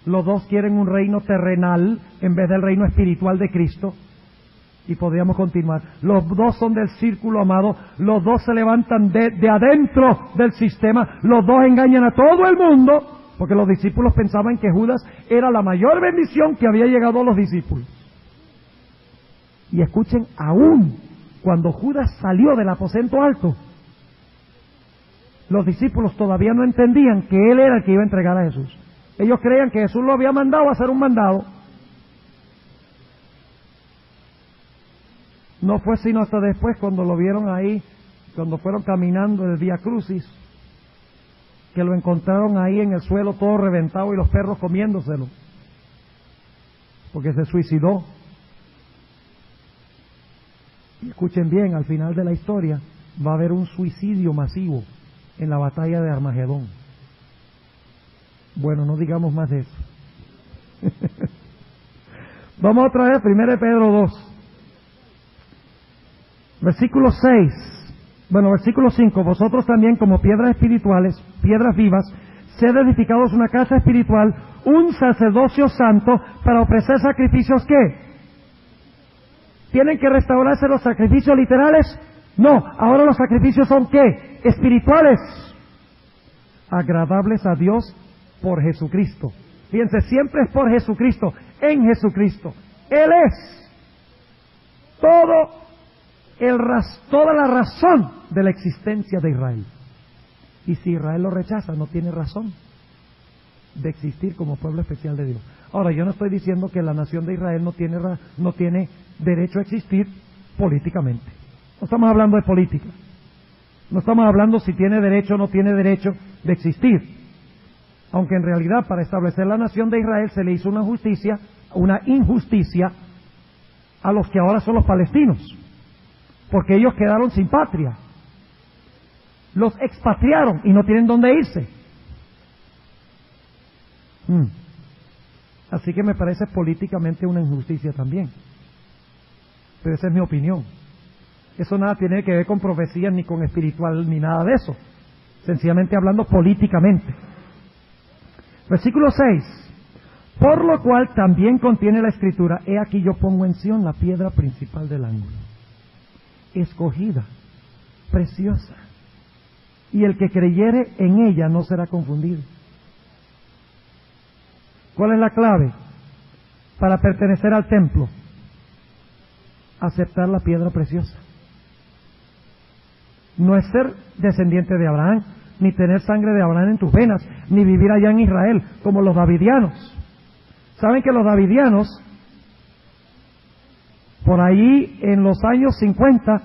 los dos quieren un reino terrenal en vez del reino espiritual de Cristo, y podríamos continuar. Los dos son del círculo amado, los dos se levantan de adentro del sistema, los dos engañan a todo el mundo, porque los discípulos pensaban que Judas era la mayor bendición que había llegado a los discípulos. Y escuchen, aún cuando Judas salió del aposento alto, los discípulos todavía no entendían que él era el que iba a entregar a Jesús. Ellos creían que Jesús lo había mandado a hacer un mandado. No fue sino hasta después, cuando lo vieron ahí, cuando fueron caminando el Vía Crucis, que lo encontraron ahí en el suelo todo reventado y los perros comiéndoselo, porque se suicidó. Y escuchen bien, al final de la historia va a haber un suicidio masivo en la batalla de Armagedón. Bueno, no digamos más de eso. Vamos otra vez, 1 Pedro 2. Versículo 5, vosotros también como piedras espirituales, piedras vivas, sed edificados una casa espiritual, un sacerdocio santo, para ofrecer sacrificios ¿qué? ¿Tienen que restaurarse los sacrificios literales? No, ahora los sacrificios son ¿qué? Espirituales, agradables a Dios por Jesucristo. Fíjense, siempre es por Jesucristo, en Jesucristo. Él es toda la razón de la existencia de Israel. Y si Israel lo rechaza, no tiene razón de existir como pueblo especial de Dios. Ahora, yo no estoy diciendo que la nación de Israel no tiene derecho a existir políticamente. No estamos hablando de política. No estamos hablando si tiene derecho o no tiene derecho de existir. Aunque en realidad para establecer la nación de Israel se le hizo una injusticia a los que ahora son los palestinos, porque ellos quedaron sin patria. Los expatriaron y no tienen dónde irse. Así que me parece políticamente una injusticia también. Pero esa es mi opinión. Eso nada tiene que ver con profecías, ni con espiritual, ni nada de eso. Sencillamente hablando políticamente. Versículo 6. Por lo cual también contiene la Escritura: he aquí yo pongo en Sión la piedra principal del ángulo, escogida, preciosa, y el que creyere en ella no será confundido. ¿Cuál es la clave para pertenecer al templo? Aceptar la piedra preciosa. No es ser descendiente de Abraham, ni tener sangre de Abraham en tus venas, ni vivir allá en Israel, como los davidianos. ¿Saben que los davidianos, por ahí en los años 50,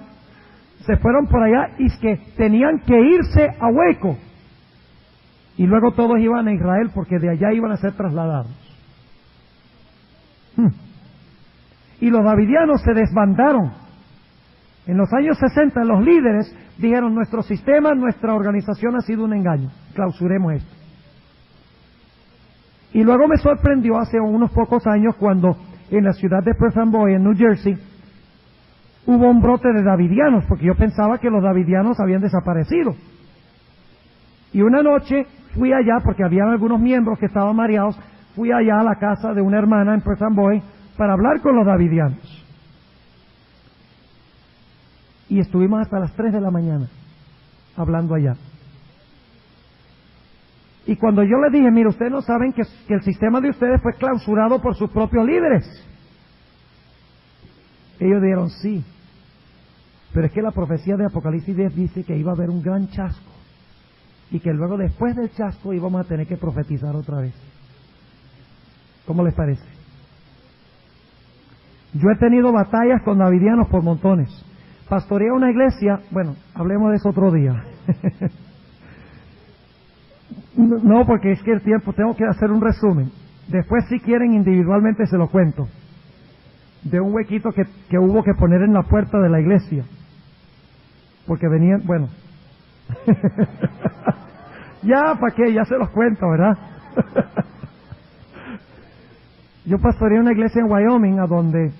se fueron por allá y que tenían que irse a Hueco? Y luego todos iban a Israel porque de allá iban a ser trasladados. Y los davidianos se desbandaron. En los años 60 los líderes dijeron: nuestro sistema, nuestra organización ha sido un engaño, clausuremos esto. Y luego me sorprendió hace unos pocos años cuando en la ciudad de Perth Amboy, en New Jersey, hubo un brote de davidianos, porque yo pensaba que los davidianos habían desaparecido. Y una noche fui allá, porque había algunos miembros que estaban mareados, fui allá a la casa de una hermana en Perth Amboy para hablar con los davidianos. Y estuvimos hasta las 3 de la mañana hablando allá. Y cuando yo les dije: mire, ustedes no saben que el sistema de ustedes fue clausurado por sus propios líderes. Ellos dijeron: sí, pero es que la profecía de Apocalipsis 10 dice que iba a haber un gran chasco y que luego, después del chasco, íbamos a tener que profetizar otra vez. ¿Cómo les parece? Yo he tenido batallas con davidianos por montones. Pastoreé una iglesia, bueno, hablemos de eso otro día. No, porque es que el tiempo, tengo que hacer un resumen. Después, si quieren, individualmente se lo cuento. De un huequito que hubo que poner en la puerta de la iglesia. Porque venían, bueno. Ya, ¿para qué? Ya se los cuento, ¿verdad? Yo pastoreé una iglesia en Wyoming, a donde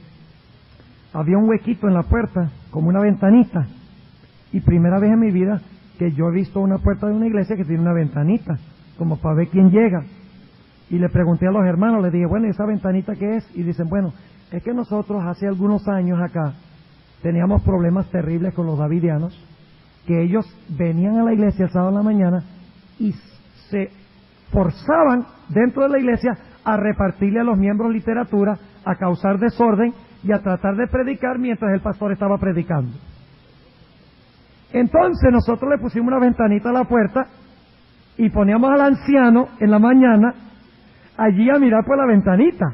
había un huequito en la puerta, como una ventanita. Y primera vez en mi vida que yo he visto una puerta de una iglesia que tiene una ventanita, como para ver quién llega. Y le pregunté a los hermanos, les dije: bueno, ¿y esa ventanita qué es? Y dicen: bueno, es que nosotros hace algunos años acá teníamos problemas terribles con los davidianos, que ellos venían a la iglesia el sábado en la mañana y se forzaban dentro de la iglesia a repartirle a los miembros literatura, a causar desorden y a tratar de predicar mientras el pastor estaba predicando. Entonces nosotros le pusimos una ventanita a la puerta y poníamos al anciano en la mañana allí a mirar por la ventanita.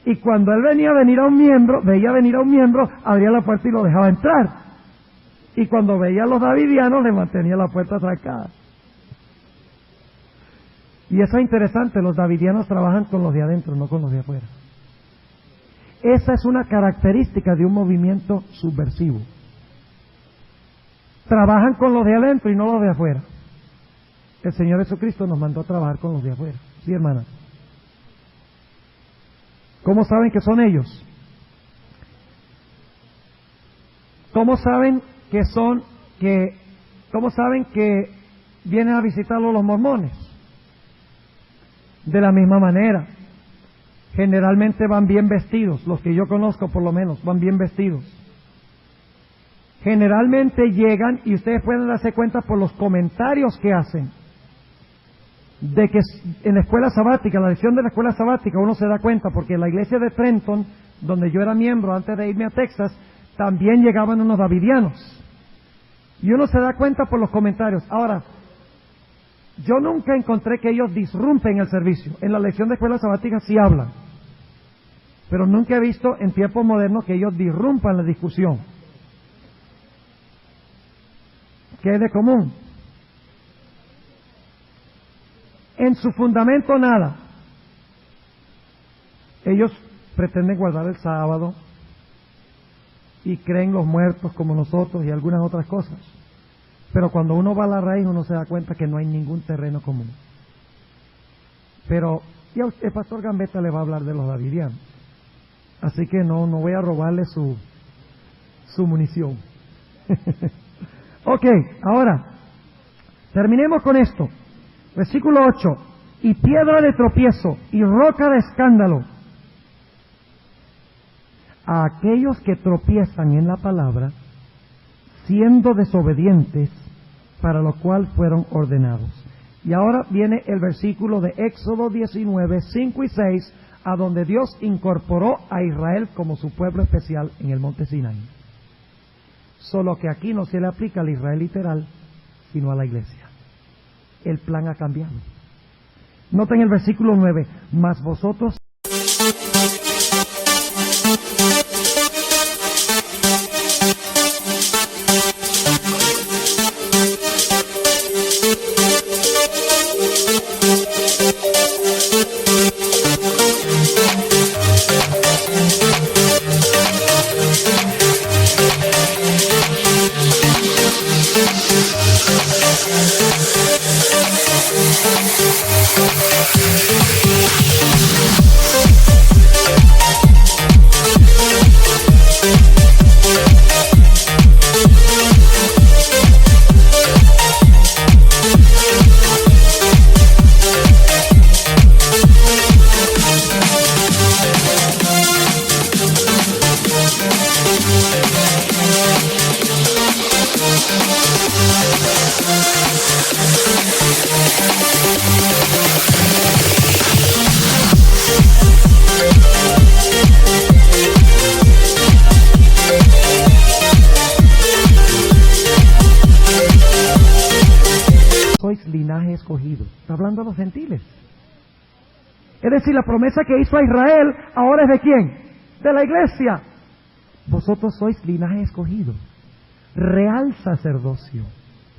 Y cuando él veía venir a un miembro, abría la puerta y lo dejaba entrar. Y cuando veía a los davidianos, le mantenía la puerta trancada. Y eso es interesante, los davidianos trabajan con los de adentro, no con los de afuera. Esa es una característica de un movimiento subversivo. Trabajan con los de adentro y no los de afuera. El Señor Jesucristo nos mandó a trabajar con los de afuera. ¿Sí, hermana? ¿Cómo saben que son ellos? ¿Cómo saben que vienen a visitarlos los mormones? De la misma manera. Generalmente van bien vestidos, los que yo conozco por lo menos, van bien vestidos. Generalmente llegan, y ustedes pueden darse cuenta por los comentarios que hacen, de que en la escuela sabática, la lección de la escuela sabática, uno se da cuenta, porque en la iglesia de Trenton, donde yo era miembro antes de irme a Texas, también llegaban unos davidianos. Y uno se da cuenta por los comentarios. Ahora, yo nunca encontré que ellos disrumpen el servicio. En la lección de escuela sabática sí hablan. Pero nunca he visto en tiempos modernos que ellos disrumpan la discusión. ¿Qué es de común? En su fundamento nada. Ellos pretenden guardar el sábado y creen los muertos como nosotros y algunas otras cosas. Pero cuando uno va a la raíz, uno se da cuenta que no hay ningún terreno común. Pero ya el pastor Gambetta le va a hablar de los davidianos. Así que no voy a robarle su munición. Ok, ahora, terminemos con esto. Versículo 8. Y piedra de tropiezo y roca de escándalo a aquellos que tropiezan en la palabra, siendo desobedientes, para lo cual fueron ordenados. Y ahora viene el versículo de Éxodo 19, 5 y 6, a donde Dios incorporó a Israel como su pueblo especial en el monte Sinaí. Solo que aquí no se le aplica al Israel literal, sino a la iglesia. El plan ha cambiado. Noten el versículo 9, mas vosotros hablando a los gentiles. Es decir, la promesa que hizo a Israel ahora es ¿de quién? De la iglesia. Vosotros sois linaje escogido, real sacerdocio,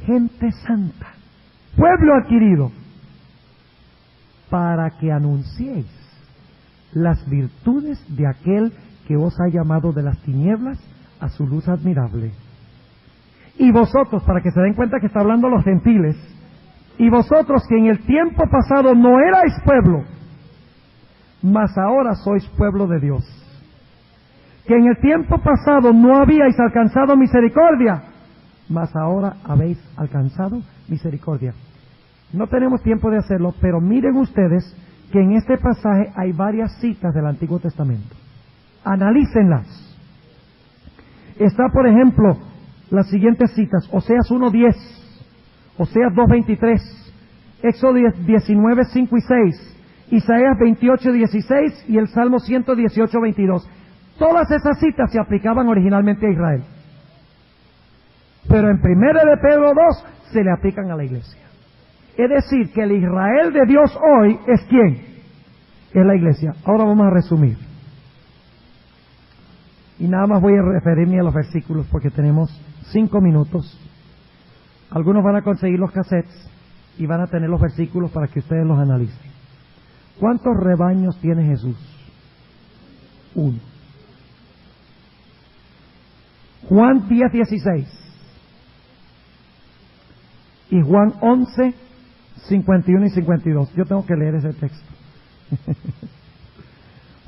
gente santa, pueblo adquirido, para que anunciéis las virtudes de aquel que os ha llamado de las tinieblas a su luz admirable. Y vosotros, para que se den cuenta que está hablando a los gentiles, y vosotros que en el tiempo pasado no erais pueblo, mas ahora sois pueblo de Dios, que en el tiempo pasado no habíais alcanzado misericordia, mas ahora habéis alcanzado misericordia. No tenemos tiempo de hacerlo, pero miren ustedes que en este pasaje hay varias citas del Antiguo Testamento. Analícenlas. Está, por ejemplo, las siguientes citas: Oseas 1:10, Oseas 2:23, Éxodo 19:5 y 6, Isaías 28:16 y el Salmo 118:22. Todas esas citas se aplicaban originalmente a Israel, pero en 1 de Pedro 2 se le aplican a la iglesia. Es decir, que el Israel de Dios hoy es ¿quién? Es la iglesia. Ahora vamos a resumir. Y nada más voy a referirme a los versículos porque tenemos 5 minutos. Algunos van a conseguir los cassettes y van a tener los versículos para que ustedes los analicen. ¿Cuántos rebaños tiene Jesús? 1. Juan 10:16 y Juan 11:51 y 52. Yo tengo que leer ese texto.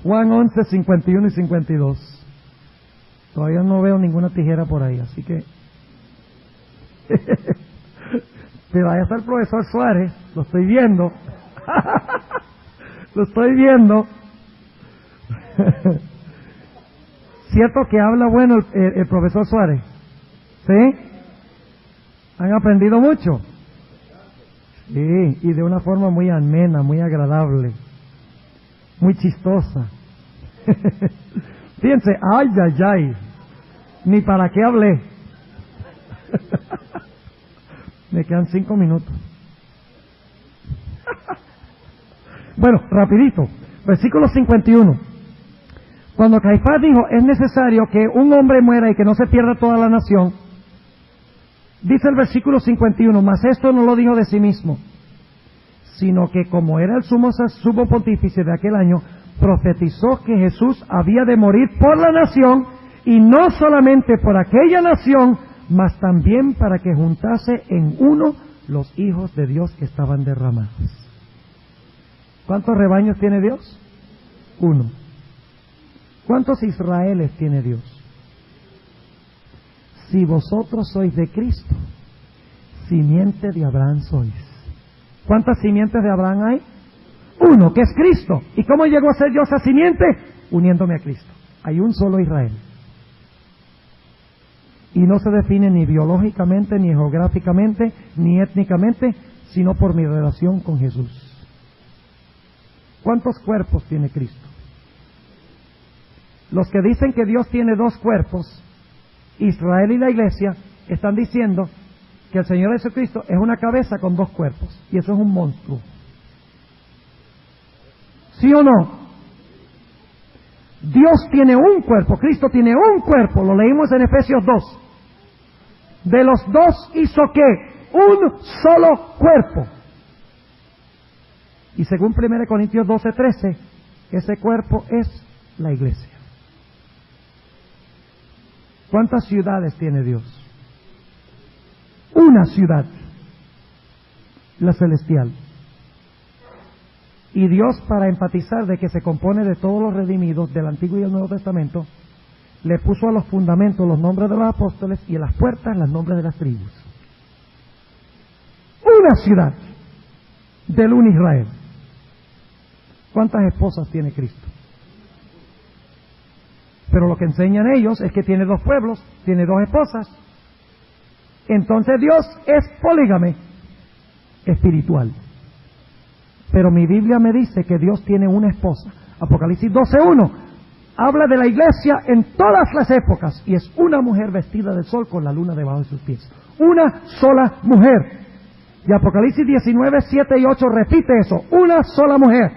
Juan 11:51 y 52. Todavía no veo ninguna tijera por ahí, así que... Pero ahí está el profesor Suárez, lo estoy viendo. Lo estoy viendo. ¿Cierto que habla bueno el profesor Suárez? ¿Sí? ¿Han aprendido mucho? Sí, y de una forma muy amena, muy agradable, muy chistosa. Fíjense, ay, ni para qué hablé. Me quedan 5 minutos. Bueno, rapidito, versículo 51. Cuando Caifás dijo, es necesario que un hombre muera y que no se pierda toda la nación, dice el versículo 51, mas esto no lo dijo de sí mismo, sino que como era el sumo pontífice de aquel año, profetizó que Jesús había de morir por la nación, y no solamente por aquella nación, mas también para que juntase en uno los hijos de Dios que estaban derramados. ¿Cuántos rebaños tiene Dios? 1. ¿Cuántos Israeles tiene Dios? Si vosotros sois de Cristo, simiente de Abraham sois. ¿Cuántas simientes de Abraham hay? 1, que es Cristo. ¿Y cómo llegó a ser yo esa simiente? Uniéndome a Cristo. Hay un solo Israel. Y no se define ni biológicamente, ni geográficamente, ni étnicamente, sino por mi relación con Jesús. ¿Cuántos cuerpos tiene Cristo? Los que dicen que Dios tiene 2 cuerpos, Israel y la iglesia, están diciendo que el Señor Jesucristo es una cabeza con 2 cuerpos, y eso es un monstruo. ¿Sí o no? Dios tiene un cuerpo, Cristo tiene un cuerpo, lo leímos en Efesios 2. De los 2 hizo ¿qué? Un solo cuerpo. Y según 1 Corintios 12:13, ese cuerpo es la iglesia. ¿Cuántas ciudades tiene Dios? Una ciudad, la celestial. Y Dios, para enfatizar de que se compone de todos los redimidos del Antiguo y del Nuevo Testamento, le puso a los fundamentos los nombres de los apóstoles y a las puertas los nombres de las tribus. Una ciudad del un Israel. ¿Cuántas esposas tiene Cristo? Pero lo que enseñan ellos es que tiene 2 pueblos, tiene 2 esposas. Entonces Dios es polígame espiritual. Pero mi Biblia me dice que Dios tiene una esposa. Apocalipsis 12:1 habla de la iglesia en todas las épocas, y es una mujer vestida de sol con la luna debajo de sus pies. Una sola mujer. Y Apocalipsis 19, 7 y 8 repite eso. Una sola mujer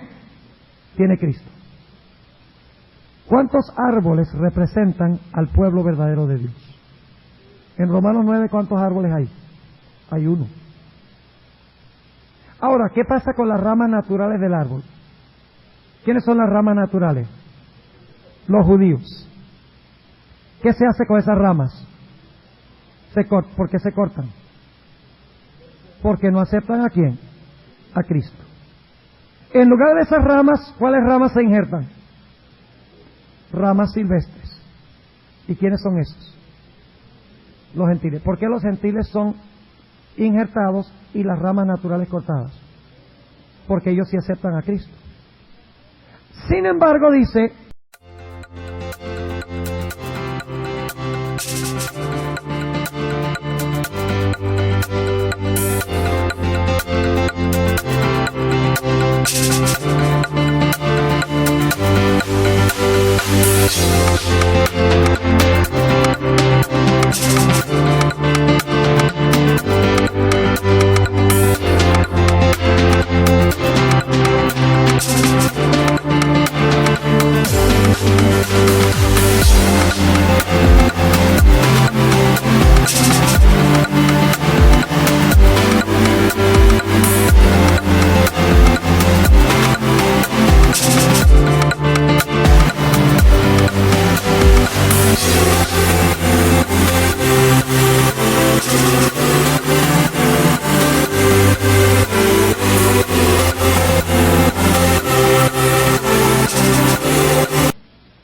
tiene Cristo. ¿Cuántos árboles representan al pueblo verdadero de Dios? En Romanos 9, ¿cuántos árboles hay? Hay uno. Ahora, ¿qué pasa con las ramas naturales del árbol? ¿Quiénes son las ramas naturales? Los judíos. ¿Qué se hace con esas ramas? ¿Por qué se cortan? Porque no aceptan ¿a quién? A Cristo. En lugar de esas ramas, ¿cuáles ramas se injertan? Ramas silvestres. ¿Y quiénes son esos? Los gentiles. ¿Por qué los gentiles son injertados y las ramas naturales cortadas? Porque ellos sí aceptan a Cristo. Sin embargo, dice: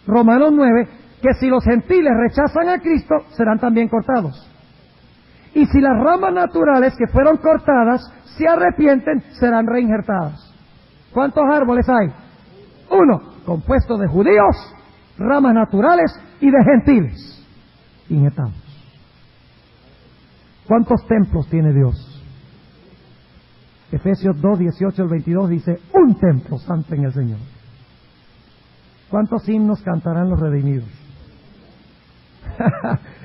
Romanos 9, que si los gentiles rechazan a Cristo, serán también cortados. Y si las ramas naturales que fueron cortadas se arrepienten, serán reinjertadas. ¿Cuántos árboles hay? Uno, compuesto de judíos, ramas naturales y de gentiles injertados. ¿Cuántos templos tiene Dios? Efesios 2, 18 al 22 dice: un templo santo en el Señor. ¿Cuántos himnos cantarán los redimidos?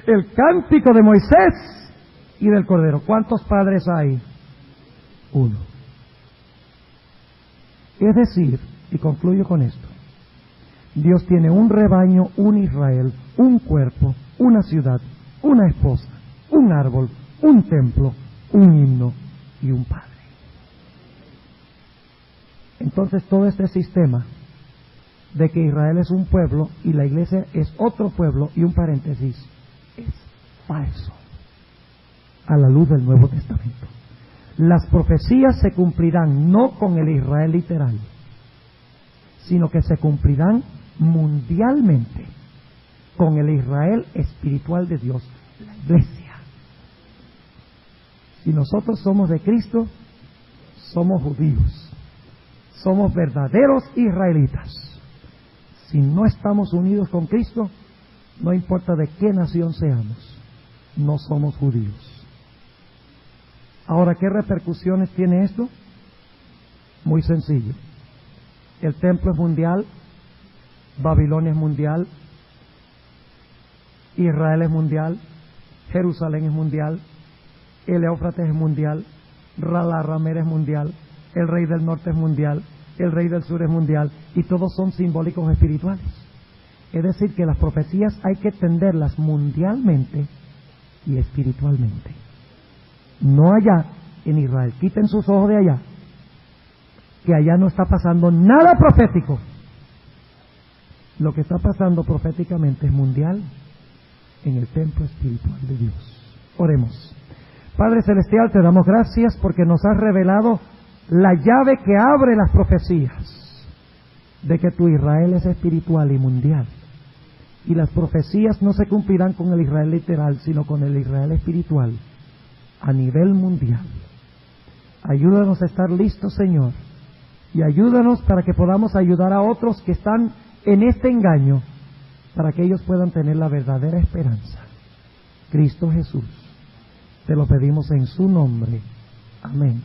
El cántico de Moisés y del Cordero. ¿Cuántos padres hay? Uno. Es decir, y concluyo con esto, Dios tiene un rebaño, un Israel, un cuerpo, una ciudad, una esposa, un árbol, un templo, un himno y un padre. Entonces todo este sistema de que Israel es un pueblo y la iglesia es otro pueblo, y un paréntesis, es falso a la luz del Nuevo Testamento. Las profecías se cumplirán no con el Israel literal, sino que se cumplirán mundialmente con el Israel espiritual de Dios, la iglesia. Si nosotros somos de Cristo, somos judíos, somos verdaderos israelitas. Si no estamos unidos con Cristo, no importa de qué nación seamos, no somos judíos. Ahora, ¿qué repercusiones tiene esto? Muy sencillo. El templo es mundial, Babilonia es mundial, Israel es mundial, Jerusalén es mundial, el Éufrates es mundial, la ramera es mundial, el rey del norte es mundial, el rey del sur es mundial, y todos son simbólicos espirituales. Es decir, que las profecías hay que entenderlas mundialmente y espiritualmente. No allá en Israel. Quiten sus ojos de allá, que allá no está pasando nada profético. Lo que está pasando proféticamente es mundial, en el templo espiritual de Dios. Oremos. Padre Celestial, te damos gracias porque nos has revelado la llave que abre las profecías de que tu Israel es espiritual y mundial, y las profecías no se cumplirán con el Israel literal, sino con el Israel espiritual a nivel mundial. Ayúdanos a estar listos, Señor, y ayúdanos para que podamos ayudar a otros que están en este engaño, para que ellos puedan tener la verdadera esperanza. Cristo Jesús, te lo pedimos en su nombre. Amén.